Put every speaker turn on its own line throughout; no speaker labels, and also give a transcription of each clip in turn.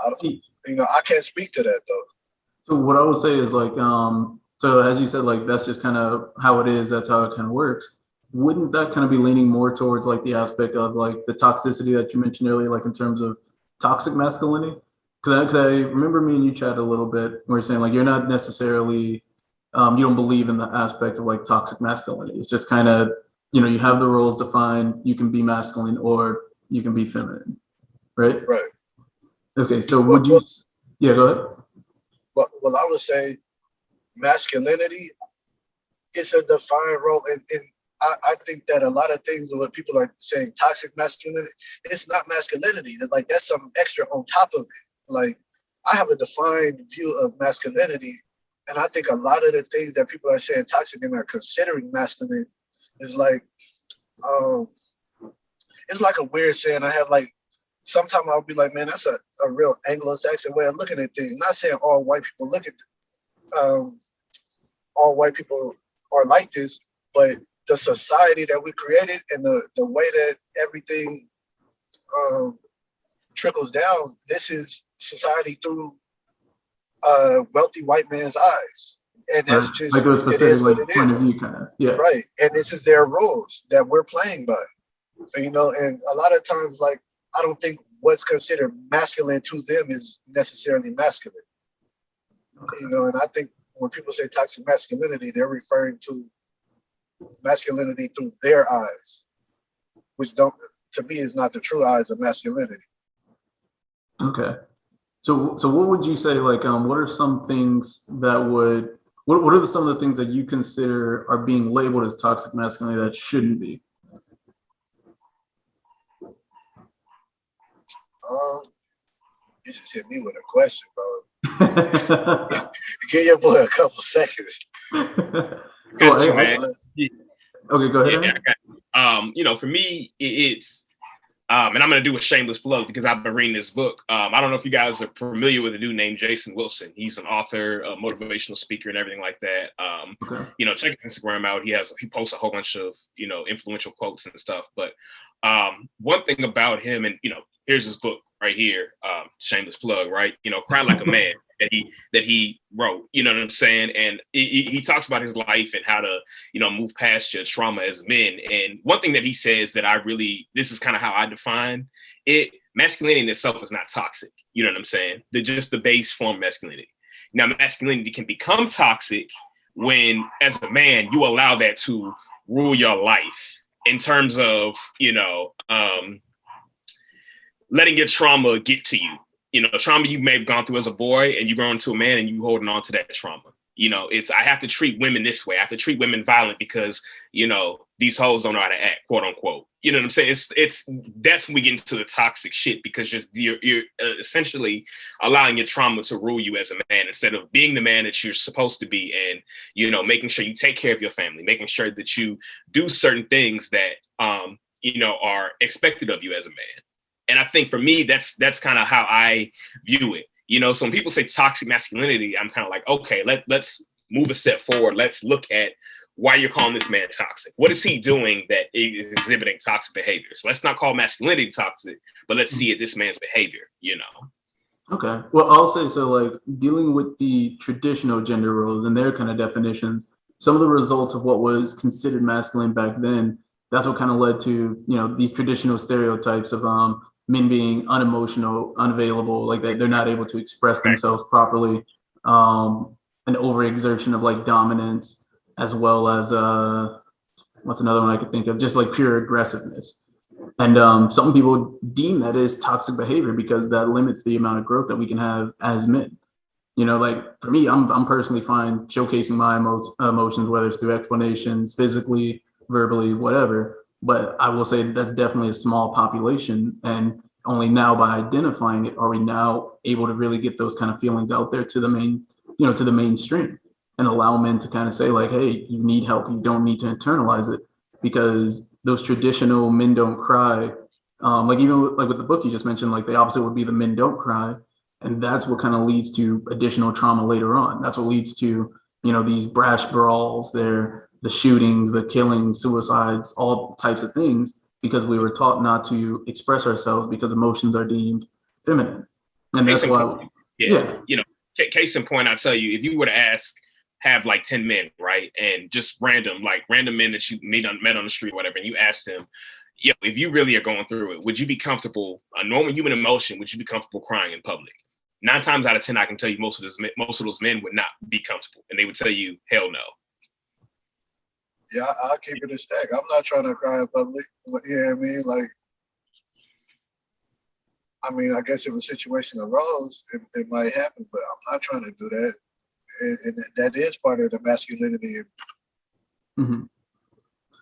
I don't, I can't speak to that though.
So what I would say is like, so as you said, like that's just kind of how it is. That's how it kind of works. Wouldn't that kind of be leaning more towards like the aspect of like the toxicity that you mentioned earlier, like in terms of toxic masculinity? Because I remember me and you chatted a little bit where you're saying like you're not necessarily, you don't believe in the aspect of like toxic masculinity. It's just kind of, you have the roles defined. You can be masculine or you can be feminine, right?
Right.
Okay, so
Well,
would you? Yeah, go ahead.
well, I would say masculinity is a defined role, and I think that a lot of things what people are saying toxic masculinity, it's not masculinity. Like that's something extra on top of it. Like I have a defined view of masculinity, and I think a lot of the things that people are saying toxic and are considering masculine is like, um, it's like a weird saying. I have like sometimes I'll be like, man, that's a real Anglo-Saxon way of looking at things. Not saying all white people look at um, all white people are like this, but the society that we created and the way that everything um, trickles down, this is society through a wealthy white man's eyes. And that's
Like
just,
a
it
specific
is what
like
it
point of
is.
view, kind of. Yeah.
Right. And this is their rules that we're playing by. And a lot of times, like, I don't think what's considered masculine to them is necessarily masculine. And I think when people say toxic masculinity, they're referring to masculinity through their eyes, which don't, to me, is not the true eyes of masculinity.
Okay. So what would you say, like, what are some things that would, what are some of the things that you consider are being labeled as toxic masculinity that shouldn't be?
You just hit me with a question, bro. Give your boy a couple seconds.
Got you, man.
Okay, go ahead.
Yeah, for me, it's and I'm going to do a shameless plug because I've been reading this book. I don't know if you guys are familiar with a dude named Jason Wilson. He's an author, a motivational speaker, and everything like that. Check his Instagram out. He posts a whole bunch of influential quotes and stuff. But one thing about him, and here's his book right here. Shameless plug, right? Cry Like a Man. that he wrote, you know what I'm saying? And he talks about his life and how to, move past your trauma as men. And one thing that he says that this is kind of how I define it. Masculinity in itself is not toxic. You know what I'm saying? They're just the base form of masculinity. Now, masculinity can become toxic when, as a man, you allow that to rule your life in terms of, letting your trauma get to you. Trauma you may have gone through as a boy and you grow into a man and you holding on to that trauma. I have to treat women this way. I have to treat women violent because, these hoes don't know how to act, quote unquote. You know what I'm saying? That's when we get into the toxic shit because you're essentially allowing your trauma to rule you as a man instead of being the man that you're supposed to be and, making sure you take care of your family, making sure that you do certain things that, are expected of you as a man. And I think for me, that's kind of how I view it. So when people say toxic masculinity, I'm kind of like, okay, let's move a step forward. Let's look at why you're calling this man toxic. What is he doing that is exhibiting toxic behaviors? Let's not call masculinity toxic, but let's see this man's behavior,
Okay. Well, I'll say so, like dealing with the traditional gender roles and their kind of definitions, some of the results of what was considered masculine back then, that's what kind of led to, these traditional stereotypes of men being unemotional, unavailable, like they're not able to express themselves properly, an overexertion of like dominance, as well as what's another one I could think of, just like pure aggressiveness. And some people deem that as toxic behavior because that limits the amount of growth that we can have as men. Like for me, I'm personally fine showcasing my emotions, whether it's through explanations, physically, verbally, whatever. But I will say that's definitely a small population. And only now by identifying it are we now able to really get those kind of feelings out there to the mainstream and allow men to kind of say like, hey, you need help. You don't need to internalize it because those traditional men don't cry. Like even like with the book you just mentioned, like the opposite would be the men don't cry. And that's what kind of leads to additional trauma later on. That's what leads to, these brash brawls, the shootings, the killings, suicides, all types of things, because we were taught not to express ourselves because emotions are deemed feminine. And that's why,
you know, case in point, I tell you, if you were to have like 10 men, right, and just random men that you met on the street or whatever, and you asked them, if you really are going through it, would you be comfortable, a normal human emotion, would you be comfortable crying in public? 9 times out of 10, I can tell you most of those men would not be comfortable, and they would tell you, hell no.
Yeah, I'll keep it a stack. I'm not trying to cry in public. You know what I mean? Like, I guess if a situation arose, it might happen, but I'm not trying to do that. And that is part of the masculinity.
Mm-hmm.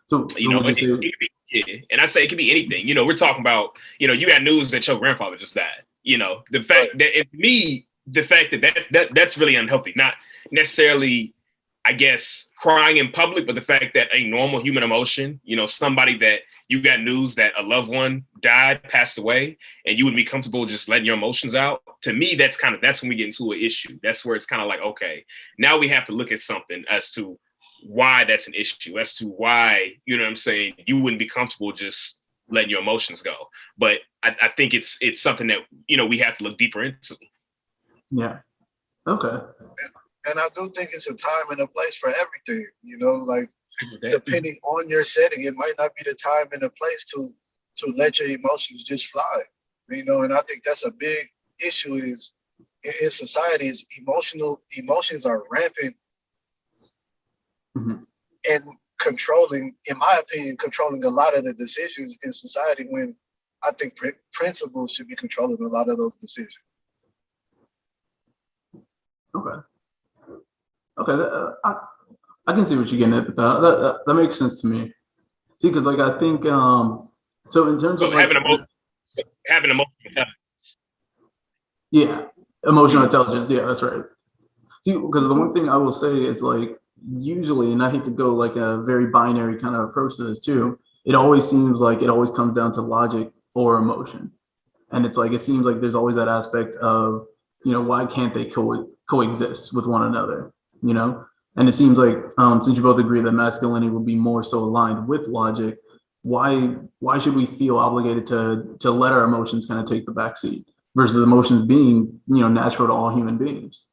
So,
you know, it could be, and I say it could be anything. You know, we're talking about, you know, you got news that your grandfather just died. You know, the fact that that's really unhealthy. Not necessarily, I guess, crying in public, but the fact that a normal human emotion, you know, somebody that you got news that a loved one died, passed away, and you would be comfortable just letting your emotions out. To me, that's when we get into an issue. That's where it's kind of like, okay, now we have to look at something as to why that's an issue, as to why, you know what I'm saying, you wouldn't be comfortable just letting your emotions go. But I think it's something that, you know, we have to look deeper into.
Yeah. Okay.
And I do think it's a time and a place for everything, you know, like depending on your setting, it might not be the time and the place to let your emotions just fly, you know. And I think that's a big issue is in society is emotions are rampant and controlling, in my opinion, controlling a lot of the decisions in society when I think principles should be controlling a lot of those decisions.
Okay, I can see what you're getting at, but that makes sense to me. See, because like I think so in terms of
having emotional intelligence.
Yeah, emotional intelligence. Yeah, that's right. See, because the one thing I will say is like usually, and I hate to go like a very binary kind of approach to this too. It always seems like it always comes down to logic or emotion, and it's like it seems like there's always that aspect of, you know, why can't they coexist with one another, you know? And it seems like since you both agree that masculinity will be more so aligned with logic, why should we feel obligated to let our emotions kind of take the backseat versus emotions being, you know, natural to all human beings?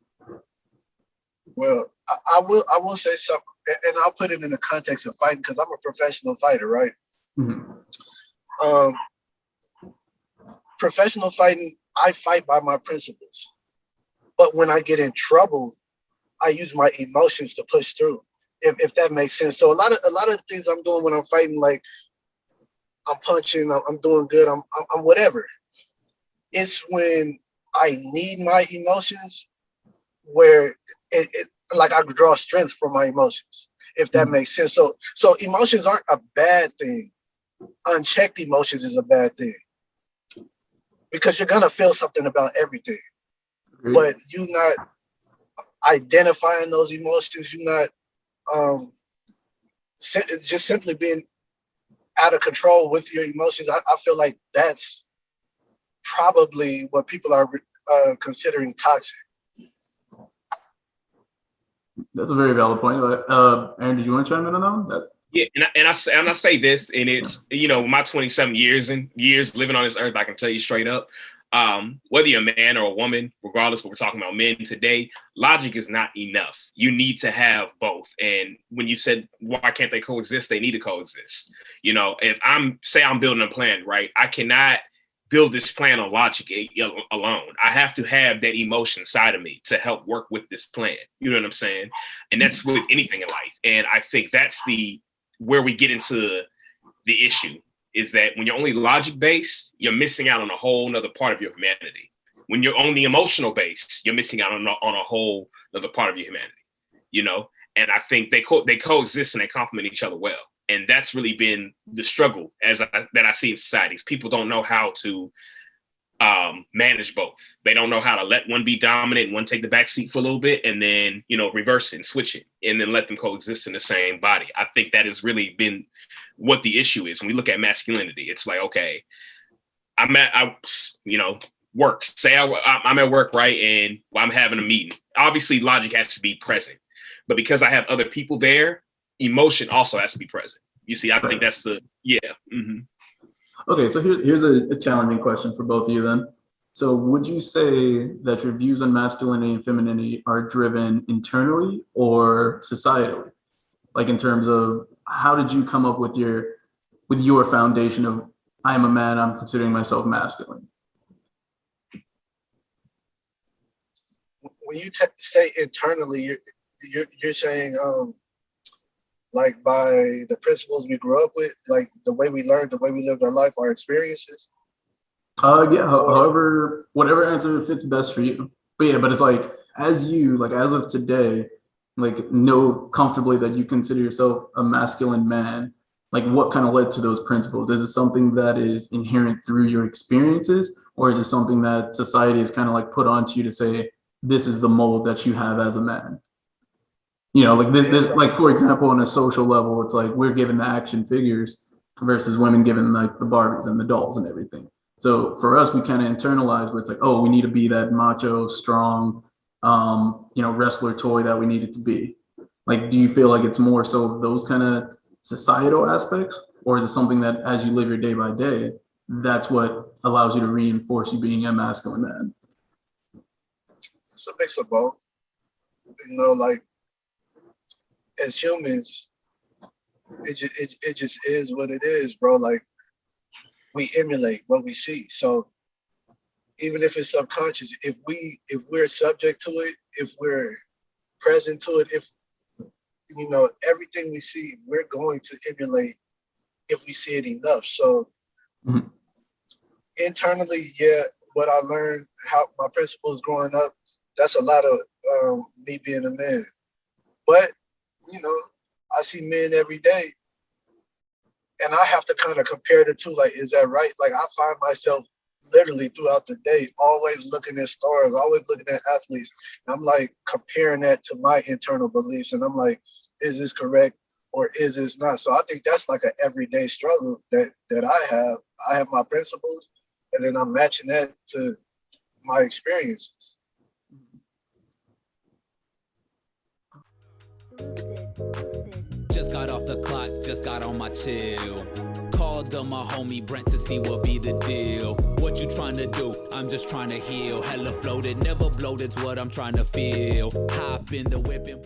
Well, I will say something, and I'll put it in the context of fighting because I'm a professional fighter, right?
Mm-hmm.
Professional fighting, I fight by my principles, but when I get in trouble, I use my emotions to push through, if that makes sense. So a lot of things I'm doing when I'm fighting, like I'm punching, I'm doing good, I'm whatever. It's when I need my emotions where like I draw strength from my emotions, if that makes sense. So emotions aren't a bad thing. Unchecked emotions is a bad thing because you're gonna feel something about everything, but you not identifying those emotions, you're not just simply being out of control with your emotions. I feel like that's probably what people are considering toxic.
That's a very valid point. Aaron, did you want to chime in on that?
Yeah, and I say this, and it's, you know, my 27 years living on this earth, I can tell you straight up, whether you're a man or a woman, regardless, but we're talking about men today, logic is not enough. You need to have both. And when you said, why can't they coexist? They need to coexist. You know, if I'm building a plan, right? I cannot build this plan on logic alone. I have to have that emotion side of me to help work with this plan. You know what I'm saying? And that's with anything in life. And I think that's where we get into the issue, is that when you're only logic based, you're missing out on a whole nother part of your humanity. When you're only emotional based, you're missing out on a whole nother part of your humanity, you know? And I think they coexist and they complement each other well. And that's really been the struggle that I see in societies. People don't know how to manage both. They don't know how to let one be dominant and one take the back seat for a little bit, and then, you know, reverse it and switch it, and then let them coexist in the same body. I think that has really been what the issue is. When we look at masculinity, it's like, okay, I'm at work. Say I'm at work, right, and I'm having a meeting. Obviously, logic has to be present, but because I have other people there, emotion also has to be present. You see, I think that's the. Mm-hmm.
Okay, so here's a challenging question for both of you then. So would you say that your views on masculinity and femininity are driven internally or societally? Like in terms of how did you come up with your foundation of I am a man, I'm considering myself masculine?
When you say internally, you're saying like by the principles we grew up with, like the way we learned, the way we lived our life, our experiences.
Yeah, however, whatever answer fits best for you. But yeah, but it's like as of today, like know comfortably that you consider yourself a masculine man. Like what kind of led to those principles? Is it something that is inherent through your experiences, or is it something that society is kind of like put onto you to say this is the mold that you have as a man? You know, like this like for example, on a social level, it's like we're given the action figures versus women given like the Barbies and the dolls and everything. So for us, we kind of internalize where it's like, oh, we need to be that macho, strong, wrestler toy that we need it to be. Like, do you feel like it's more so those kind of societal aspects, or is it something that as you live your day by day, that's what allows you to reinforce you being a masculine man?
It's a mix of both. You know, like as humans, it just is what it is, bro. Like we emulate what we see. So even if it's subconscious, if we're subject to it, if we're present to it, if everything we see, we're going to emulate if we see it enough. So internally, yeah, what I learned, how my principles growing up, that's a lot of me being a man. But I see men every day, and I have to kind of compare the two. Like, is that right? Like, I find myself literally throughout the day always looking at stars, always looking at athletes. And I'm like comparing that to my internal beliefs, and I'm like, is this correct or is this not? So I think that's like an everyday struggle that I have. I have my principles, and then I'm matching that to my experiences.
Just got off the clock, just got on my chill. Called on my homie Brent to see what be the deal. What you trying to do? I'm just trying to heal. Hella floated, never bloated's what I'm trying to feel. Hop in the whip and